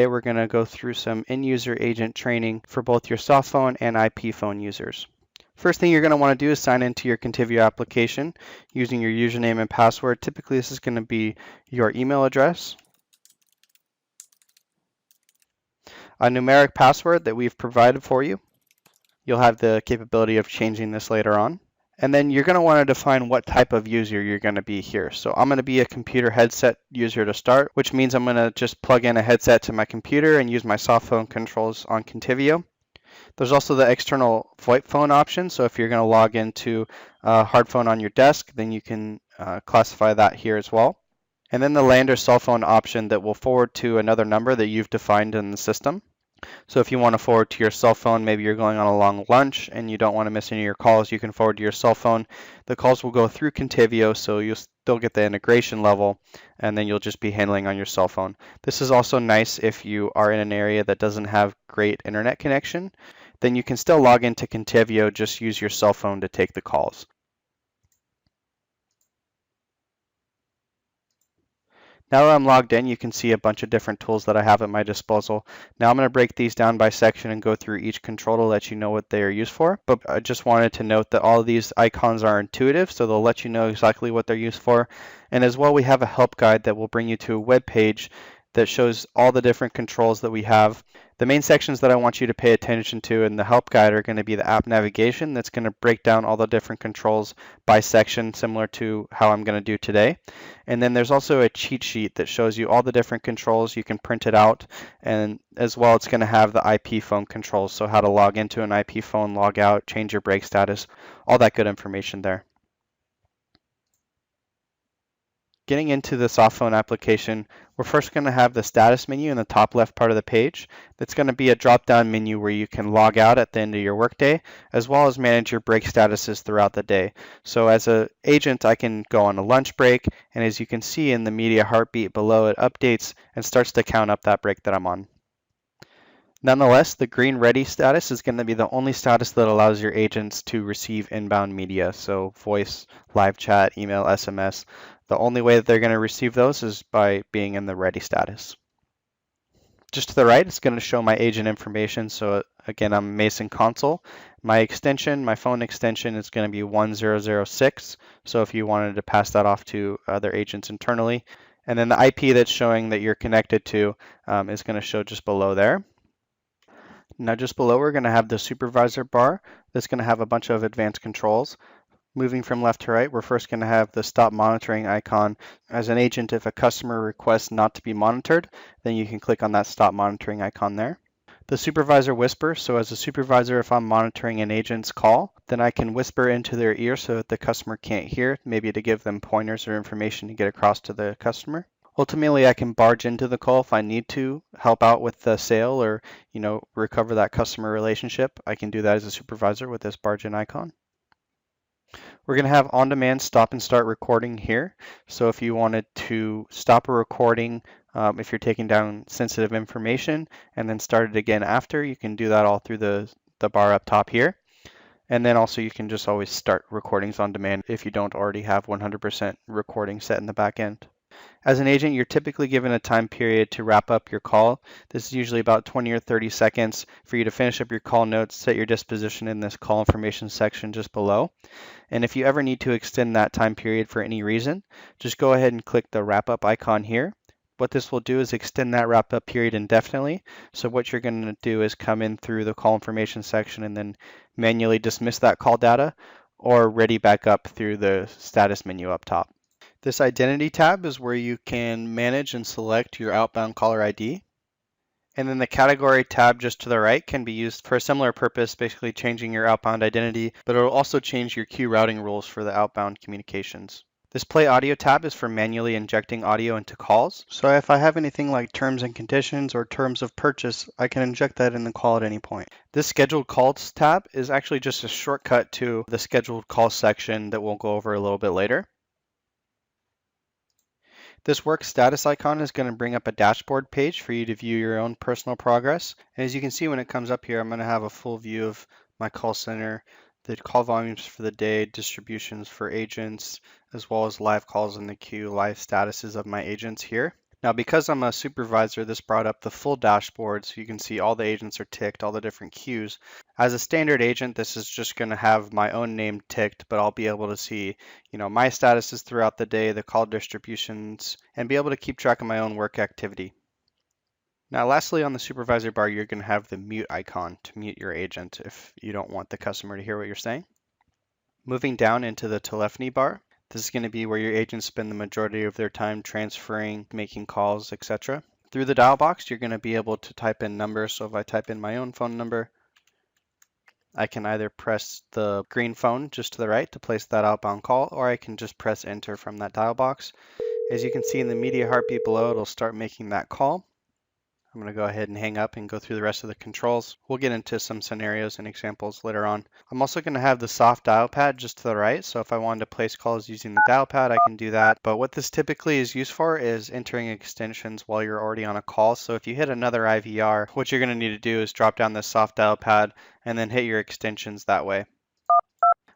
Today we're going to go through some end-user agent training for both your SoftPhone and IP phone users. First thing you're going to want to do is sign into your Contivio application using your username and password. Typically this is going to be your email address, a numeric password that we've provided for you. You'll have the capability of changing this later on. And then you're going to want to define what type of user you're going to be here. So I'm going to be a computer headset user to start, which means I'm going to just plug in a headset to my computer and use my SoftPhone controls on Contivio. There's also the external VoIP phone option. So if you're going to log into a hard phone on your desk, then you can classify that here as well. And then the land or cell phone option that will forward to another number that you've defined in the system. So if you want to forward to your cell phone, maybe you're going on a long lunch and you don't want to miss any of your calls, you can forward to your cell phone. The calls will go through Contivio, so you'll still get the integration level, and then you'll just be handling on your cell phone. This is also nice if you are in an area that doesn't have great internet connection. Then you can still log into Contivio, just use your cell phone to take the calls. Now that I'm logged in, you can see a bunch of different tools that I have at my disposal. Now I'm going to break these down by section and go through each control to let you know what they are used for. But I just wanted to note that all of these icons are intuitive, so they'll let you know exactly what they're used for. And as well, we have a help guide that will bring you to a web page that shows all the different controls that we have. The main sections that I want you to pay attention to in the help guide are going to be the app navigation. That's going to break down all the different controls by section, similar to how I'm going to do today. And then there's also a cheat sheet that shows you all the different controls. You can print it out, and as well it's going to have the IP phone controls, so how to log into an IP phone, log out, change your break status, all that good information there. Getting into the SoftPhone application, we're first going to have the status menu in the top left part of the page. That's going to be a drop-down menu where you can log out at the end of your workday, as well as manage your break statuses throughout the day. So as an agent, I can go on a lunch break, and as you can see in the media heartbeat below, it updates and starts to count up that break that I'm on. Nonetheless, the green ready status is going to be the only status that allows your agents to receive inbound media, so voice, live chat, email, SMS. The only way that they're going to receive those is by being in the ready status. Just to the right, it's going to show my agent information. So again, I'm Mason Console. My extension, my phone extension is going to be 1006. So if you wanted to pass that off to other agents internally. And then the IP that's showing that you're connected to is going to show just below there. Now just below, we're going to have the supervisor bar that's going to have a bunch of advanced controls. Moving from left to right, we're first going to have the stop monitoring icon. As an agent, if a customer requests not to be monitored, then you can click on that stop monitoring icon there. The supervisor whisper, so as a supervisor, if I'm monitoring an agent's call, then I can whisper into their ear so that the customer can't hear, maybe to give them pointers or information to get across to the customer. Ultimately, I can barge into the call if I need to help out with the sale or, recover that customer relationship. I can do that as a supervisor with this barge-in icon. We're going to have on-demand stop and start recording here. So if you wanted to stop a recording, if you're taking down sensitive information and then start it again after, you can do that all through the bar up top here. And then also you can just always start recordings on demand if you don't already have 100% recording set in the back end. As an agent, you're typically given a time period to wrap up your call. This is usually about 20 or 30 seconds for you to finish up your call notes, set your disposition in this call information section just below. And if you ever need to extend that time period for any reason, just go ahead and click the wrap up icon here. What this will do is extend that wrap up period indefinitely. So what you're going to do is come in through the call information section and then manually dismiss that call data or ready back up through the status menu up top. This identity tab is where you can manage and select your outbound caller ID. And then the category tab just to the right can be used for a similar purpose, basically changing your outbound identity, but it will also change your queue routing rules for the outbound communications. This play audio tab is for manually injecting audio into calls. So if I have anything like terms and conditions or terms of purchase, I can inject that in the call at any point. This scheduled calls tab is actually just a shortcut to the scheduled calls section that we'll go over a little bit later. This work status icon is going to bring up a dashboard page for you to view your own personal progress. And as you can see when it comes up here, I'm going to have a full view of my call center, the call volumes for the day, distributions for agents, as well as live calls in the queue, live statuses of my agents here. Now, because I'm a supervisor, this brought up the full dashboard, so you can see all the agents are ticked, all the different queues. As a standard agent, this is just going to have my own name ticked, but I'll be able to see, my statuses throughout the day, the call distributions, and be able to keep track of my own work activity. Now, lastly, on the supervisor bar, you're going to have the mute icon to mute your agent if you don't want the customer to hear what you're saying. Moving down into the telephony bar, this is going to be where your agents spend the majority of their time transferring, making calls, etc. Through the dial box, you're going to be able to type in numbers. So if I type in my own phone number, I can either press the green phone just to the right to place that outbound call, or I can just press enter from that dial box. As you can see in the media heartbeat below, it'll start making that call. I'm going to go ahead and hang up and go through the rest of the controls. We'll get into some scenarios and examples later on. I'm also going to have the soft Dialpad just to the right, so if I wanted to place calls using the Dialpad, I can do that. But what this typically is used for is entering extensions while you're already on a call. So if you hit another IVR, what you're going to need to do is drop down the soft Dialpad and then hit your extensions that way.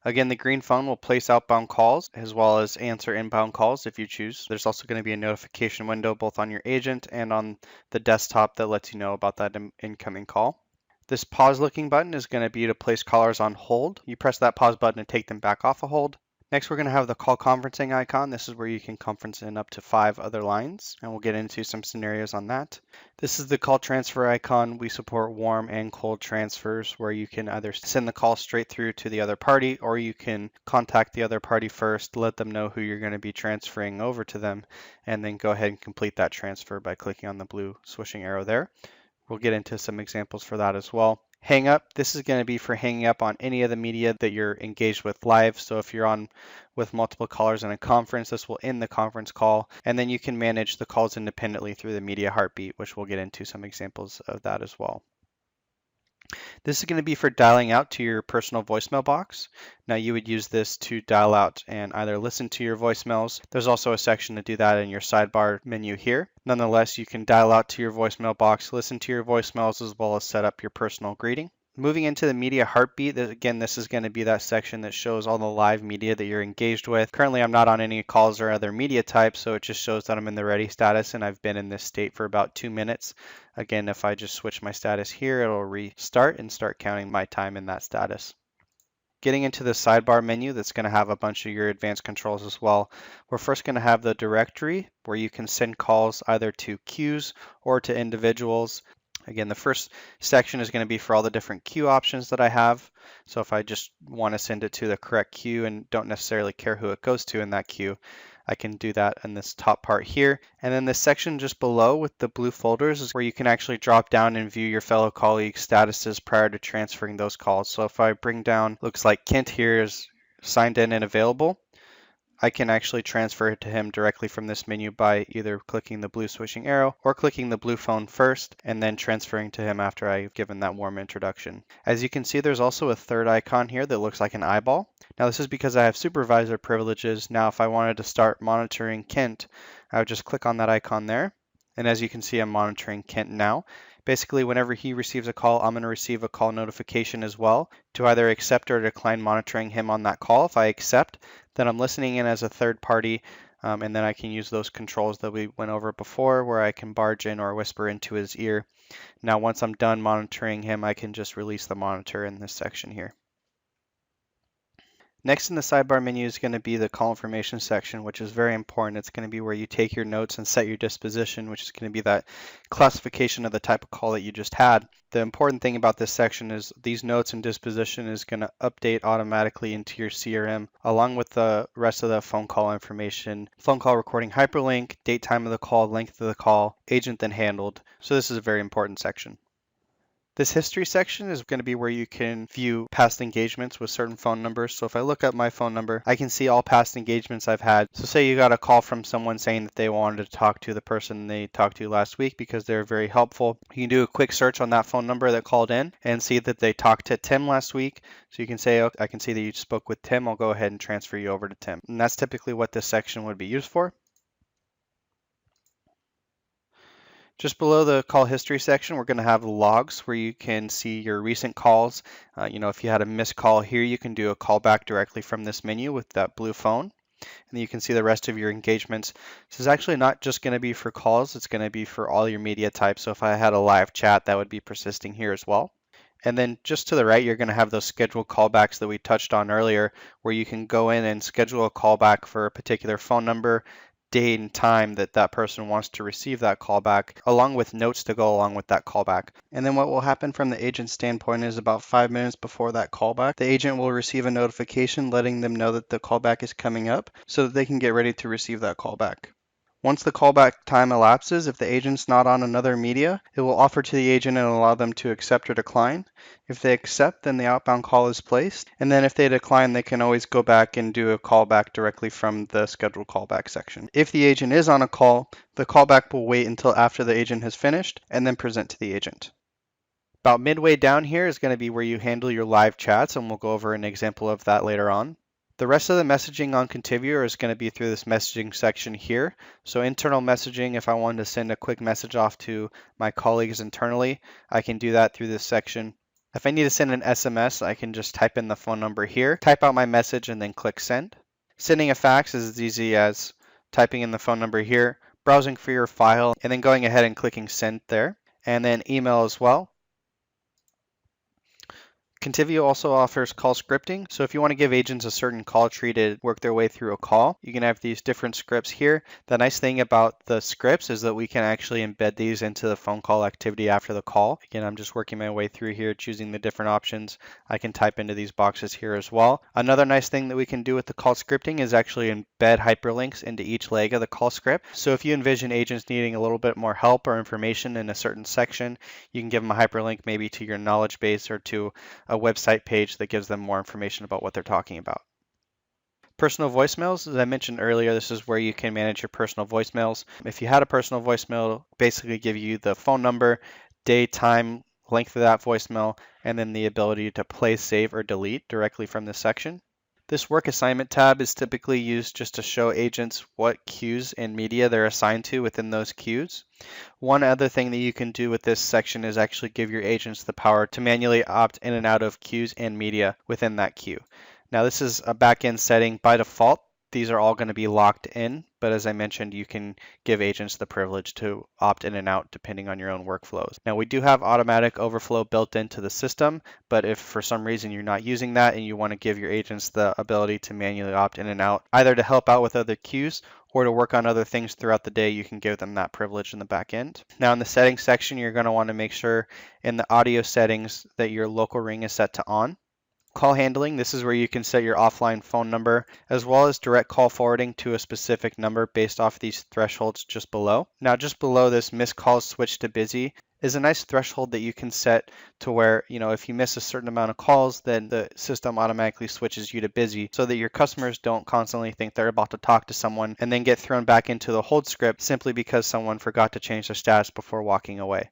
Again, the green phone will place outbound calls as well as answer inbound calls if you choose. There's also going to be a notification window both on your agent and on the desktop that lets you know about that incoming call. This pause looking button is going to be to place callers on hold. You press that pause button to take them back off a hold. Next, we're going to have the call conferencing icon. This is where you can conference in up to 5 other lines, and we'll get into some scenarios on that. This is the call transfer icon. We support warm and cold transfers where you can either send the call straight through to the other party, or you can contact the other party first, let them know who you're going to be transferring over to them, and then go ahead and complete that transfer by clicking on the blue swishing arrow there. We'll get into some examples for that as well. Hang up, this is going to be for hanging up on any of the media that you're engaged with live. So if you're on with multiple callers in a conference, this will end the conference call, and then you can manage the calls independently through the media heartbeat, which we'll get into some examples of that as well. This is going to be for dialing out to your personal voicemail box. Now you would use this to dial out and either listen to your voicemails. There's also a section to do that in your sidebar menu here. Nonetheless, you can dial out to your voicemail box, listen to your voicemails, as well as set up your personal greeting. Moving into the media heartbeat, again, this is going to be that section that shows all the live media that you're engaged with. Currently, I'm not on any calls or other media types, so it just shows that I'm in the ready status, and I've been in this state for about 2 minutes. Again, if I just switch my status here, it'll restart and start counting my time in that status. Getting into the sidebar menu, that's going to have a bunch of your advanced controls as well. We're first going to have the directory where you can send calls either to queues or to individuals. Again, the first section is going to be for all the different queue options that I have. So if I just want to send it to the correct queue and don't necessarily care who it goes to in that queue, I can do that in this top part here. And then this section just below with the blue folders is where you can actually drop down and view your fellow colleagues' statuses prior to transferring those calls. So if I bring down, looks like Kent here is signed in and available, I can actually transfer it to him directly from this menu by either clicking the blue swishing arrow or clicking the blue phone first and then transferring to him after I've given that warm introduction. As you can see, there's also a third icon here that looks like an eyeball. Now this is because I have supervisor privileges. Now if I wanted to start monitoring Kent, I would just click on that icon there. And as you can see, I'm monitoring Kent now. Basically, whenever he receives a call, I'm going to receive a call notification as well to either accept or decline monitoring him on that call. If I accept, then I'm listening in as a third party, and then I can use those controls that we went over before where I can barge in or whisper into his ear. Now, once I'm done monitoring him, I can just release the monitor in this section here. Next in the sidebar menu is going to be the call information section, which is very important. It's going to be where you take your notes and set your disposition, which is going to be that classification of the type of call that you just had. The important thing about this section is these notes and disposition is going to update automatically into your CRM along with the rest of the phone call information, phone call recording hyperlink, date, time of the call, length of the call, agent then handled. So this is a very important section. This history section is going to be where you can view past engagements with certain phone numbers. So if I look up my phone number, I can see all past engagements I've had. So say you got a call from someone saying that they wanted to talk to the person they talked to last week because they're very helpful. You can do a quick search on that phone number that called in and see that they talked to Tim last week. So you can say, okay, I can see that you spoke with Tim. I'll go ahead and transfer you over to Tim. And that's typically what this section would be used for. Just below the call history section, we're going to have logs where you can see your recent calls. If you had a missed call here, you can do a callback directly from this menu with that blue phone. And you can see the rest of your engagements. This is actually not just going to be for calls, it's going to be for all your media types. So if I had a live chat, that would be persisting here as well. And then just to the right, you're going to have those scheduled callbacks that we touched on earlier, where you can go in and schedule a callback for a particular phone number, date, and time that that person wants to receive that callback, along with notes to go along with that callback. And then what will happen from the agent's standpoint is about 5 minutes before that callback, the agent will receive a notification letting them know that the callback is coming up so that they can get ready to receive that callback. Once the callback time elapses, if the agent's not on another media, it will offer to the agent and allow them to accept or decline. If they accept, then the outbound call is placed. And then if they decline, they can always go back and do a callback directly from the scheduled callback section. If the agent is on a call, the callback will wait until after the agent has finished and then present to the agent. About midway down here is going to be where you handle your live chats, and we'll go over an example of that later on. The rest of the messaging on Contivio is going to be through this messaging section here. So internal messaging, if I wanted to send a quick message off to my colleagues internally, I can do that through this section. If I need to send an SMS, I can just type in the phone number here, type out my message, and then click send. Sending a fax is as easy as typing in the phone number here, browsing for your file, and then going ahead and clicking send there. And then email as well. Contivio also offers call scripting, so if you want to give agents a certain call tree to work their way through a call, you can have these different scripts here. The nice thing about the scripts is that we can actually embed these into the phone call activity after the call. Again, I'm just working my way through here, choosing the different options. I can type into these boxes here as well. Another nice thing that we can do with the call scripting is actually embed hyperlinks into each leg of the call script. So if you envision agents needing a little bit more help or information in a certain section, you can give them a hyperlink maybe to your knowledge base or to a website page that gives them more information about what they're talking about. Personal voicemails, as I mentioned earlier, this is where you can manage your personal voicemails. If you had a personal voicemail, it'll basically give you the phone number, day, time, length of that voicemail, and then the ability to play, save, or delete directly from this section. This work assignment tab is typically used just to show agents what queues and media they're assigned to within those queues. One other thing that you can do with this section is actually give your agents the power to manually opt in and out of queues and media within that queue. Now this is a back-end setting. By default, these are all going to be locked in, but as I mentioned, you can give agents the privilege to opt in and out depending on your own workflows. Now we do have automatic overflow built into the system, but if for some reason you're not using that and you want to give your agents the ability to manually opt in and out, either to help out with other queues or to work on other things throughout the day, you can give them that privilege in the back end. Now in the settings section, you're going to want to make sure in the audio settings that your local ring is set to on. Call handling, this is where you can set your offline phone number as well as direct call forwarding to a specific number based off these thresholds just below. Now just below this missed calls switch to busy is a nice threshold that you can set to where, if you miss a certain amount of calls, then the system automatically switches you to busy so that your customers don't constantly think they're about to talk to someone and then get thrown back into the hold script simply because someone forgot to change their status before walking away.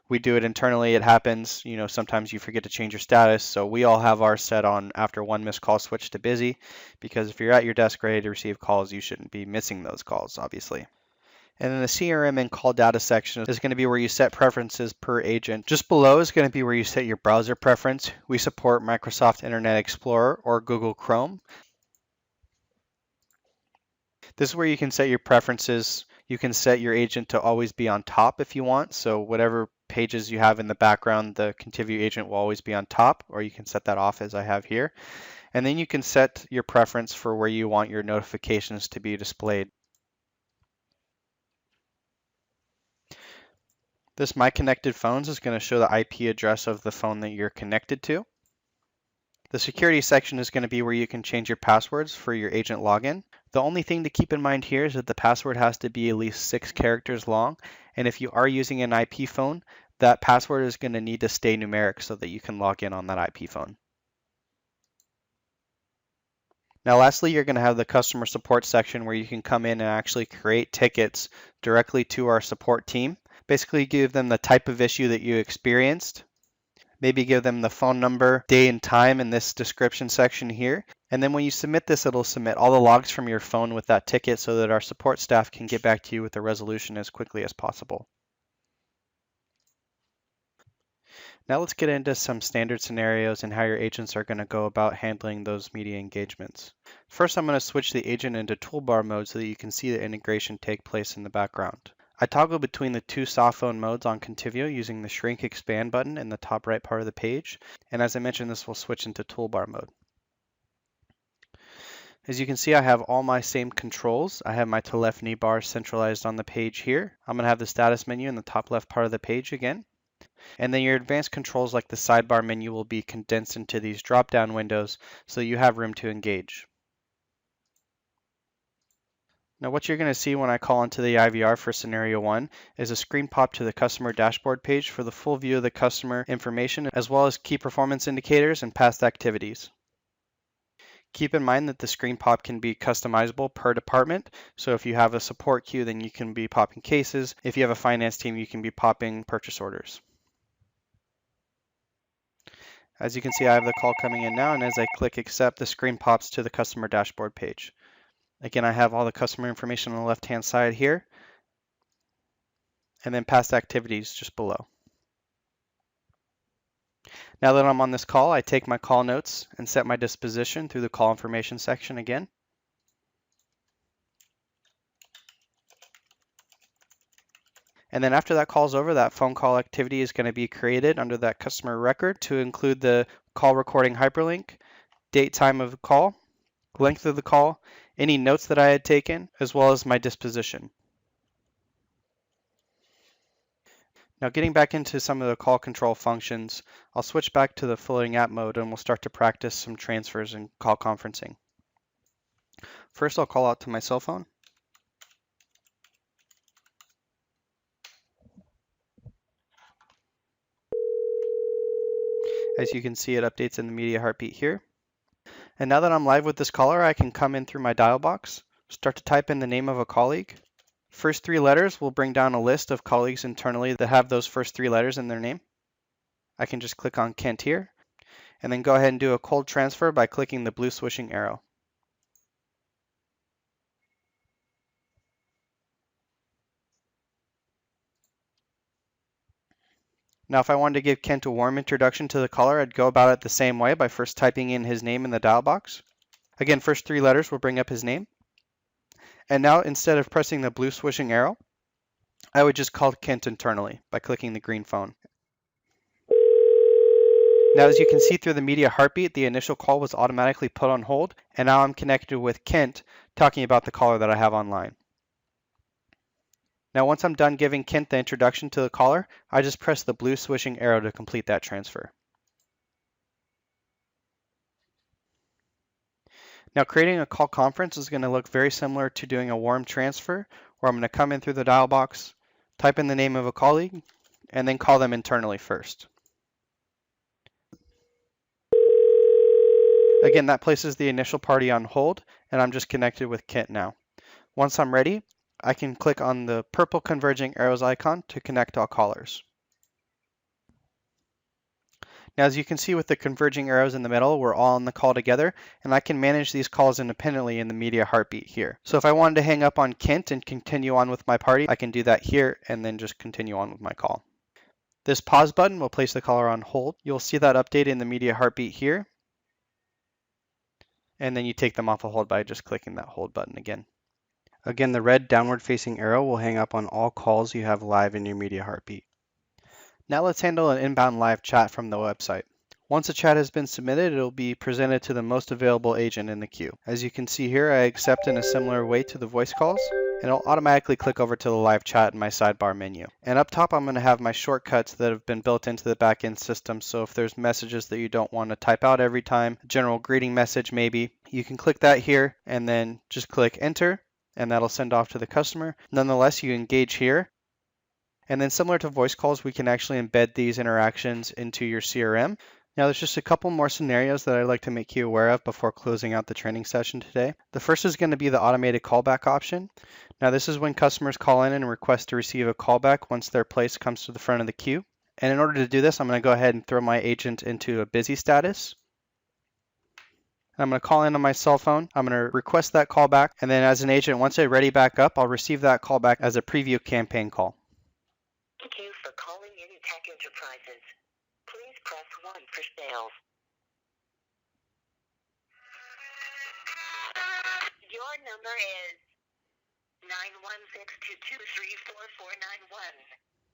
We do it internally. It happens. Sometimes you forget to change your status. So we all have ours set on after one missed call switch to busy, because if you're at your desk ready to receive calls, you shouldn't be missing those calls, obviously. And then the CRM and call data section is going to be where you set preferences per agent. Just below is going to be where you set your browser preference. We support Microsoft Internet Explorer or Google Chrome. This is where you can set your preferences. You can set your agent to always be on top if you want. So whatever pages you have in the background, the Contivio agent will always be on top, or you can set that off as I have here. And then you can set your preference for where you want your notifications to be displayed. This My Connected Phones is going to show the IP address of the phone that you're connected to. The security section is going to be where you can change your passwords for your agent login. The only thing to keep in mind here is that the password has to be at least 6 characters long, and if you are using an IP phone, that password is going to need to stay numeric so that you can log in on that IP phone. Now lastly, you're going to have the customer support section where you can come in and actually create tickets directly to our support team. Basically give them the type of issue that you experienced, maybe give them the phone number, day and time in this description section here. And then when you submit this, it'll submit all the logs from your phone with that ticket so that our support staff can get back to you with a resolution as quickly as possible. Now let's get into some standard scenarios and how your agents are going to go about handling those media engagements. First, I'm going to switch the agent into toolbar mode so that you can see the integration take place in the background. I toggle between the two SoftPhone modes on Contivio using the shrink expand button in the top right part of the page, and as I mentioned, this will switch into toolbar mode. As you can see, I have all my same controls. I have my telephony bar centralized on the page here. I'm going to have the status menu in the top left part of the page again. And then your advanced controls like the sidebar menu will be condensed into these drop-down windows so you have room to engage. Now what you're going to see when I call into the IVR for scenario 1 is a screen pop to the customer dashboard page for the full view of the customer information as well as key performance indicators and past activities. Keep in mind that the screen pop can be customizable per department. So if you have a support queue, then you can be popping cases. If you have a finance team, you can be popping purchase orders. As you can see, I have the call coming in now, and as I click accept, the screen pops to the customer dashboard page. Again, I have all the customer information on the left-hand side here, and then past activities just below. Now that I'm on this call, I take my call notes and set my disposition through the call information section again. And then after that call's over, that phone call activity is going to be created under that customer record to include the call recording hyperlink, date, time of the call, length of the call, any notes that I had taken, as well as my disposition. Now getting back into some of the call control functions, I'll switch back to the floating app mode and we'll start to practice some transfers and call conferencing. First, I'll call out to my cell phone. As you can see, it updates in the media heartbeat here. And now that I'm live with this caller, I can come in through my dial box, start to type in the name of a colleague. First 3 letters will bring down a list of colleagues internally that have those first 3 letters in their name. I can just click on Kent here, and then go ahead and do a cold transfer by clicking the blue swishing arrow. Now if I wanted to give Kent a warm introduction to the caller, I'd go about it the same way by first typing in his name in the dial box. Again, first 3 letters will bring up his name. And now instead of pressing the blue swishing arrow, I would just call Kent internally by clicking the green phone. Now as you can see through the media heartbeat, the initial call was automatically put on hold, and now I'm connected with Kent talking about the caller that I have online. Now once I'm done giving Kent the introduction to the caller, I just press the blue swishing arrow to complete that transfer. Now creating a call conference is going to look very similar to doing a warm transfer, where I'm going to come in through the dial box, type in the name of a colleague, and then call them internally first. Again, that places the initial party on hold, and I'm just connected with Kent now. Once I'm ready, I can click on the purple converging arrows icon to connect all callers. Now, as you can see with the converging arrows in the middle, we're all on the call together, and I can manage these calls independently in the media heartbeat here. So if I wanted to hang up on Kent and continue on with my party, I can do that here and then just continue on with my call. This pause button will place the caller on hold. You'll see that update in the media heartbeat here. And then you take them off a hold by just clicking that hold button again. Again, the red downward facing arrow will hang up on all calls you have live in your media heartbeat. Now let's handle an inbound live chat from the website. Once a chat has been submitted, it will be presented to the most available agent in the queue. As you can see here, I accept in a similar way to the voice calls, and it'll automatically click over to the live chat in my sidebar menu. And up top, I'm going to have my shortcuts that have been built into the backend system. So if there's messages that you don't want to type out every time, a general greeting message maybe, you can click that here and then just click enter, and that'll send off to the customer. Nonetheless, you engage here. And then similar to voice calls, we can actually embed these interactions into your CRM. Now there's just a couple more scenarios that I'd like to make you aware of before closing out the training session today. The first is going to be the automated callback option. Now this is when customers call in and request to receive a callback once their place comes to the front of the queue. And in order to do this, I'm going to go ahead and throw my agent into a busy status. I'm going to call in on my cell phone. I'm going to request that callback. And then as an agent, once I ready back up, I'll receive that callback as a preview campaign call. Thank you for calling Unitech Enterprises. Please press 1 for sales. Your number is 916-223-4491.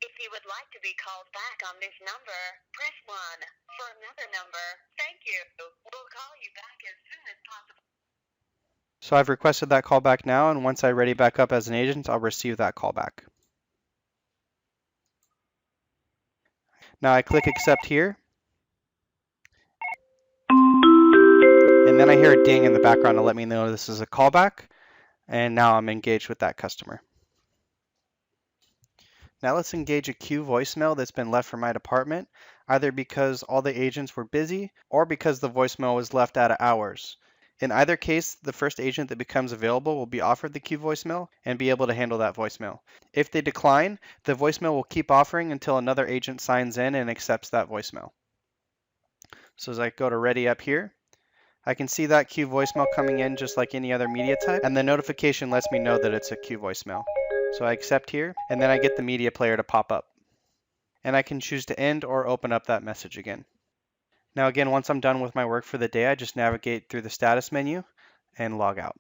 If you would like to be called back on this number, press 1. For another number, thank you. We'll call you back as soon as possible. So I've requested that callback now, and once I ready back up as an agent, I'll receive that callback. Now I click accept here, and then I hear a ding in the background to let me know this is a callback, and now I'm engaged with that customer. Now let's engage a queue voicemail that's been left for my department, either because all the agents were busy or because the voicemail was left out of hours. In either case, the first agent that becomes available will be offered the queue voicemail and be able to handle that voicemail. If they decline, the voicemail will keep offering until another agent signs in and accepts that voicemail. So as I go to ready up here, I can see that queue voicemail coming in just like any other media type, and the notification lets me know that it's a queue voicemail. So I accept here, and then I get the media player to pop up. And I can choose to end or open up that message again. Now again, once I'm done with my work for the day, I just navigate through the status menu and log out.